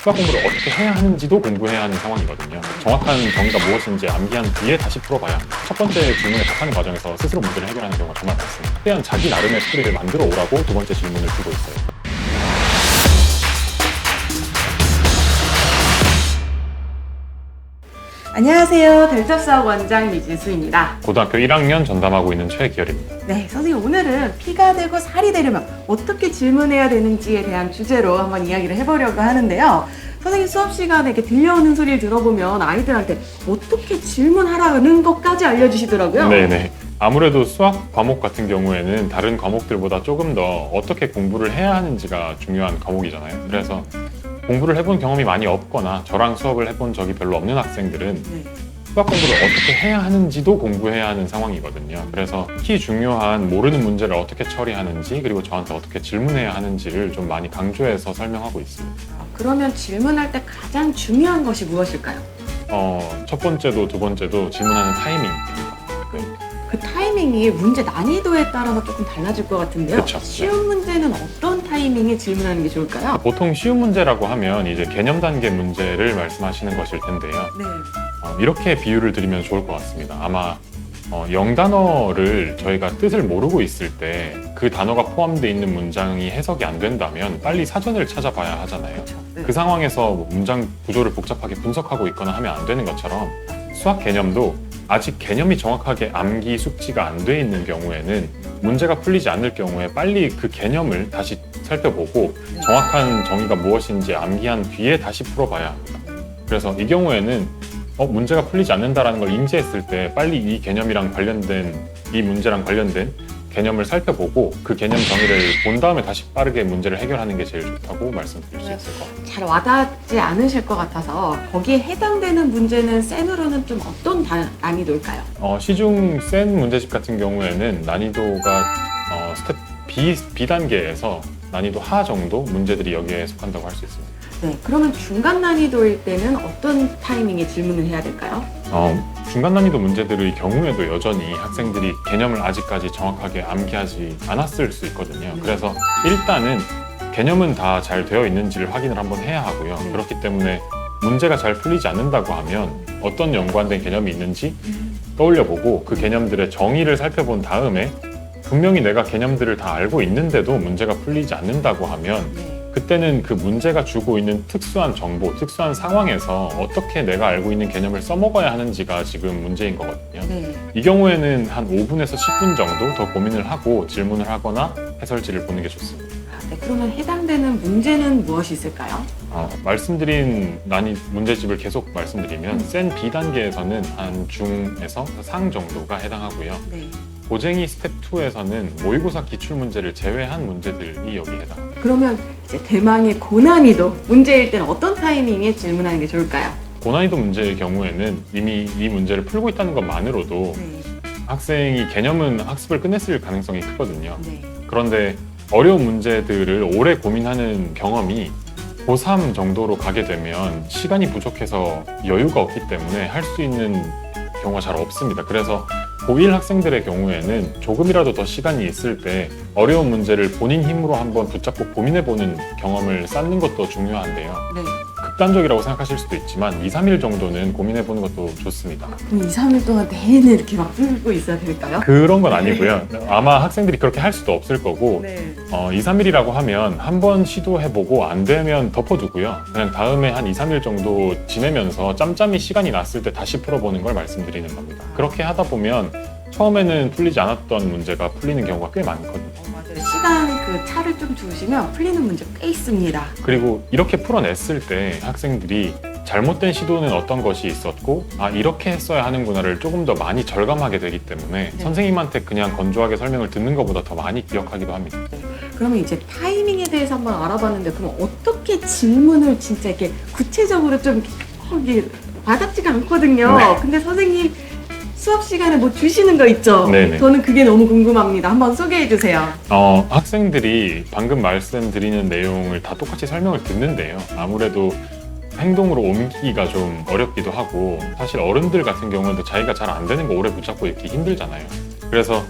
수학 공부를 어떻게 해야 하는지도 공부해야 하는 상황이거든요. 정확한 정의가 무엇인지 암기한 뒤에 다시 풀어봐야 합니다. 첫 번째 질문에 답하는 과정에서 스스로 문제를 해결하는 경우가 정말 많습니다. 최대한 자기 나름의 스토리를 만들어 오라고 두 번째 질문을 주고 있어요. 안녕하세요. 델탑수학 원장 미진수입니다. 고등학교 1학년 전담하고 있는 최기열입니다. 네, 선생님 오늘은 피가 되고 살이 되려면 어떻게 질문해야 되는지에 대한 주제로 한번 이야기를 해보려고 하는데요. 선생님 수업 시간에 이렇게 들려오는 소리를 들어보면 아이들한테 어떻게 질문하라는 것까지 알려주시더라고요. 네네. 아무래도 수학 과목 같은 경우에는 다른 과목들보다 조금 더 어떻게 공부를 해야 하는지가 중요한 과목이잖아요. 그래서 공부를 해본 경험이 많이 없거나 저랑 수업을 해본 적이 별로 없는 학생들은 네. 수학 공부를 어떻게 해야 하는지도 공부해야 하는 상황이거든요. 그래서 특히 중요한 모르는 문제를 어떻게 처리하는지 그리고 저한테 어떻게 질문해야 하는지를 좀 많이 강조해서 설명하고 있습니다. 그러면 질문할 때 가장 중요한 것이 무엇일까요? 첫 번째도 두 번째도 질문하는 타이밍입니다. 그 타이밍이 문제 난이도에 따라서 조금 달라질 것 같은데요. 그쵸. 쉬운 문제는 어떤 타이밍에 질문하는 게 좋을까요? 보통 쉬운 문제라고 하면 이제 개념 단계 문제를 말씀하시는 것일 텐데요. 네. 이렇게 비유를 드리면 좋을 것 같습니다. 아마 영단어를 저희가 뜻을 모르고 있을 때 그 단어가 포함되어 있는 문장이 해석이 안 된다면 빨리 사전을 찾아봐야 하잖아요. 그렇죠. 네. 그 상황에서 문장 구조를 복잡하게 분석하고 있거나 하면 안 되는 것처럼 수학 개념도 아직 개념이 정확하게 암기 숙지가 안 돼 있는 경우에는 문제가 풀리지 않을 경우에 빨리 그 개념을 다시 살펴보고 정확한 정의가 무엇인지 암기한 뒤에 다시 풀어봐야 합니다. 그래서 이 경우에는 문제가 풀리지 않는다는 걸 인지했을 때 빨리 이 개념이랑 관련된 이 문제랑 관련된 개념을 살펴보고 그 개념 정의를 본 다음에 다시 빠르게 문제를 해결하는 게 제일 좋다고 말씀드릴 수 있을 것 같아요. 잘 와닿지 않으실 것 같아서 거기에 해당되는 문제는 센으로는 좀 어떤 난이도일까요? 시중 센 문제집 같은 경우에는 난이도가 스텝 B단계에서 난이도 하 정도 문제들이 여기에 속한다고 할 수 있습니다. 네, 그러면 중간 난이도일 때는 어떤 타이밍에 질문을 해야 될까요? 중간 난이도 문제들의 경우에도 여전히 학생들이 개념을 아직까지 정확하게 암기하지 않았을 수 있거든요. 그래서 일단은 개념은 다 잘 되어 있는지를 확인을 한번 해야 하고요. 그렇기 때문에 문제가 잘 풀리지 않는다고 하면 어떤 연관된 개념이 있는지 떠올려보고 그 개념들의 정의를 살펴본 다음에 분명히 내가 개념들을 다 알고 있는데도 문제가 풀리지 않는다고 하면 그때는 그 문제가 주고 있는 특수한 정보, 특수한 상황에서 어떻게 내가 알고 있는 개념을 써먹어야 하는지가 지금 문제인 거거든요. 네. 이 경우에는 한 5분에서 10분 정도 더 고민을 하고 질문을 하거나 해설지를 보는 게 좋습니다. 네, 그러면 해당되는 문제는 무엇이 있을까요? 말씀드린 문제집을 계속 말씀드리면 센 B단계에서는 한 중에서 상 정도가 해당하고요. 네. 고쟁이 스텝 2에서는 모의고사 기출문제를 제외한 문제들이 여기에 해당합니다. 그러면 이제 대망의 고난이도 문제일 때는 어떤 타이밍에 질문하는 게 좋을까요? 고난이도 문제의 경우에는 이미 이 문제를 풀고 있다는 것만으로도 네. 학생이 개념은 학습을 끝냈을 가능성이 크거든요. 네. 그런데 어려운 문제들을 오래 고민하는 경험이 고3 정도로 가게 되면 시간이 부족해서 여유가 없기 때문에 할 수 있는 경우가 잘 없습니다. 그래서 고1 학생들의 경우에는 조금이라도 더 시간이 있을 때 어려운 문제를 본인 힘으로 한번 붙잡고 고민해보는 경험을 쌓는 것도 중요한데요. 네. 극단적이라고 생각하실 수도 있지만 2, 3일 정도는 고민해보는 것도 좋습니다. 그럼 2, 3일 동안 내내 이렇게 막 풀고 있어야 될까요? 그런 건 아니고요. 아마 학생들이 그렇게 할 수도 없을 거고 네. 2, 3일이라고 하면 한 번 시도해보고 안 되면 덮어두고요. 그냥 다음에 한 2, 3일 정도 지내면서 짬짬이 시간이 났을 때 다시 풀어보는 걸 말씀드리는 겁니다. 그렇게 하다 보면 처음에는 풀리지 않았던 문제가 풀리는 경우가 꽤 많거든요. 맞아요. 시간 그 차를 좀 두시면 풀리는 문제 꽤 있습니다. 그리고 이렇게 풀어냈을 때 학생들이 잘못된 시도는 어떤 것이 있었고 이렇게 했어야 하는구나를 조금 더 많이 절감하게 되기 때문에 네. 선생님한테 그냥 건조하게 설명을 듣는 것보다 더 많이 기억하기도 합니다. 그러면 이제 타이밍에 대해서 한번 알아봤는데 그럼 어떻게 질문을 진짜 이렇게 구체적으로 좀 이렇게 와닿지가 않거든요. 네. 근데 선생님 수업 시간에 뭐 주시는 거 있죠? 네네. 저는 그게 너무 궁금합니다. 한번 소개해 주세요. 학생들이 방금 말씀드리는 내용을 다 똑같이 설명을 듣는데요. 아무래도 행동으로 옮기기가 좀 어렵기도 하고 사실 어른들 같은 경우는 자기가 잘 안 되는 거 오래 붙잡고 있기 힘들잖아요. 그래서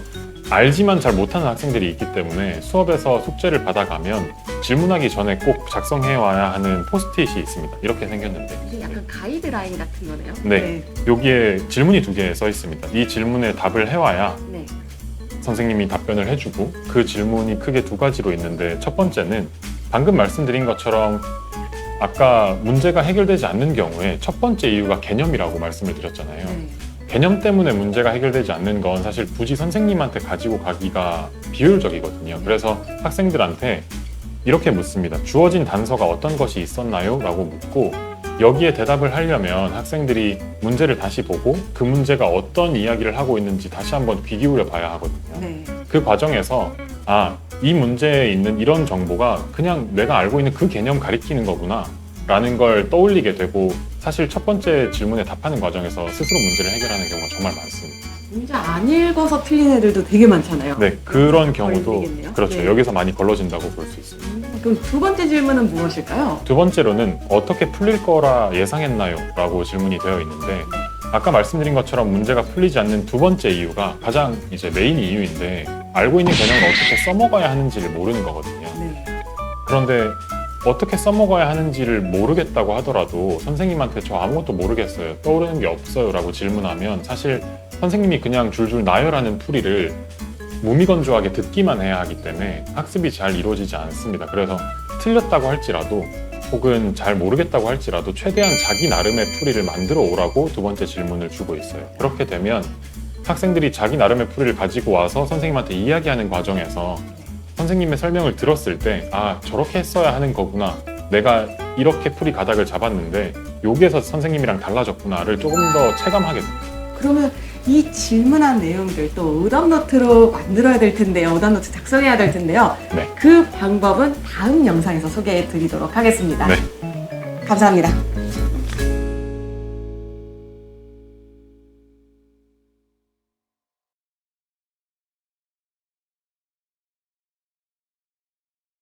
알지만 잘 못하는 학생들이 있기 때문에 수업에서 숙제를 받아가면 질문하기 전에 꼭 작성해와야 하는 포스트잇이 있습니다. 이렇게 생겼는데 이게 약간 가이드라인 같은 거네요. 네. 여기에 질문이 2개 써 있습니다. 이 질문에 답을 해와야 네. 선생님이 답변을 해주고 그 질문이 크게 2가지로 있는데 첫 번째는 방금 말씀드린 것처럼 아까 문제가 해결되지 않는 경우에 첫 번째 이유가 개념이라고 말씀을 드렸잖아요. 네. 개념 때문에 문제가 해결되지 않는 건 사실 굳이 선생님한테 가지고 가기가 비효율적이거든요. 그래서 학생들한테 이렇게 묻습니다. 주어진 단서가 어떤 것이 있었나요? 라고 묻고 여기에 대답을 하려면 학생들이 문제를 다시 보고 그 문제가 어떤 이야기를 하고 있는지 다시 한번 귀 기울여 봐야 하거든요. 네. 그 과정에서 이 문제에 있는 이런 정보가 그냥 내가 알고 있는 그 개념 가리키는 거구나 라는 걸 떠올리게 되고 사실 첫 번째 질문에 답하는 과정에서 스스로 문제를 해결하는 경우가 정말 많습니다. 문제 안 읽어서 틀린 애들도 되게 많잖아요. 네, 그런 경우도 걸리겠네요. 그렇죠. 네. 여기서 많이 걸러진다고 볼 수 있습니다. 그럼 2번째 질문은 무엇일까요? 2번째로는 어떻게 풀릴 거라 예상했나요? 라고 질문이 되어 있는데 아까 말씀드린 것처럼 문제가 풀리지 않는 2번째 이유가 가장 이제 메인 이유인데 알고 있는 개념을 어떻게 써먹어야 하는지를 모르는 거거든요. 네. 그런데 어떻게 써먹어야 하는지를 모르겠다고 하더라도 선생님한테 저 아무것도 모르겠어요. 떠오르는 게 없어요. 라고 질문하면 사실 선생님이 그냥 줄줄 나열하는 풀이를 무미건조하게 듣기만 해야 하기 때문에 학습이 잘 이루어지지 않습니다. 그래서 틀렸다고 할지라도 혹은 잘 모르겠다고 할지라도 최대한 자기 나름의 풀이를 만들어 오라고 2번째 질문을 주고 있어요. 그렇게 되면 학생들이 자기 나름의 풀이를 가지고 와서 선생님한테 이야기하는 과정에서 선생님의 설명을 들었을 때 저렇게 했어야 하는 거구나. 내가 이렇게 풀이 가닥을 잡았는데 여기에서 선생님이랑 달라졌구나를 조금 더 체감하게 됩니다. 그러면 이 질문한 내용들 또 오답노트로 만들어야 될 텐데요. 오답노트 작성해야 될 텐데요. 네. 그 방법은 다음 영상에서 소개해 드리도록 하겠습니다. 네. 감사합니다.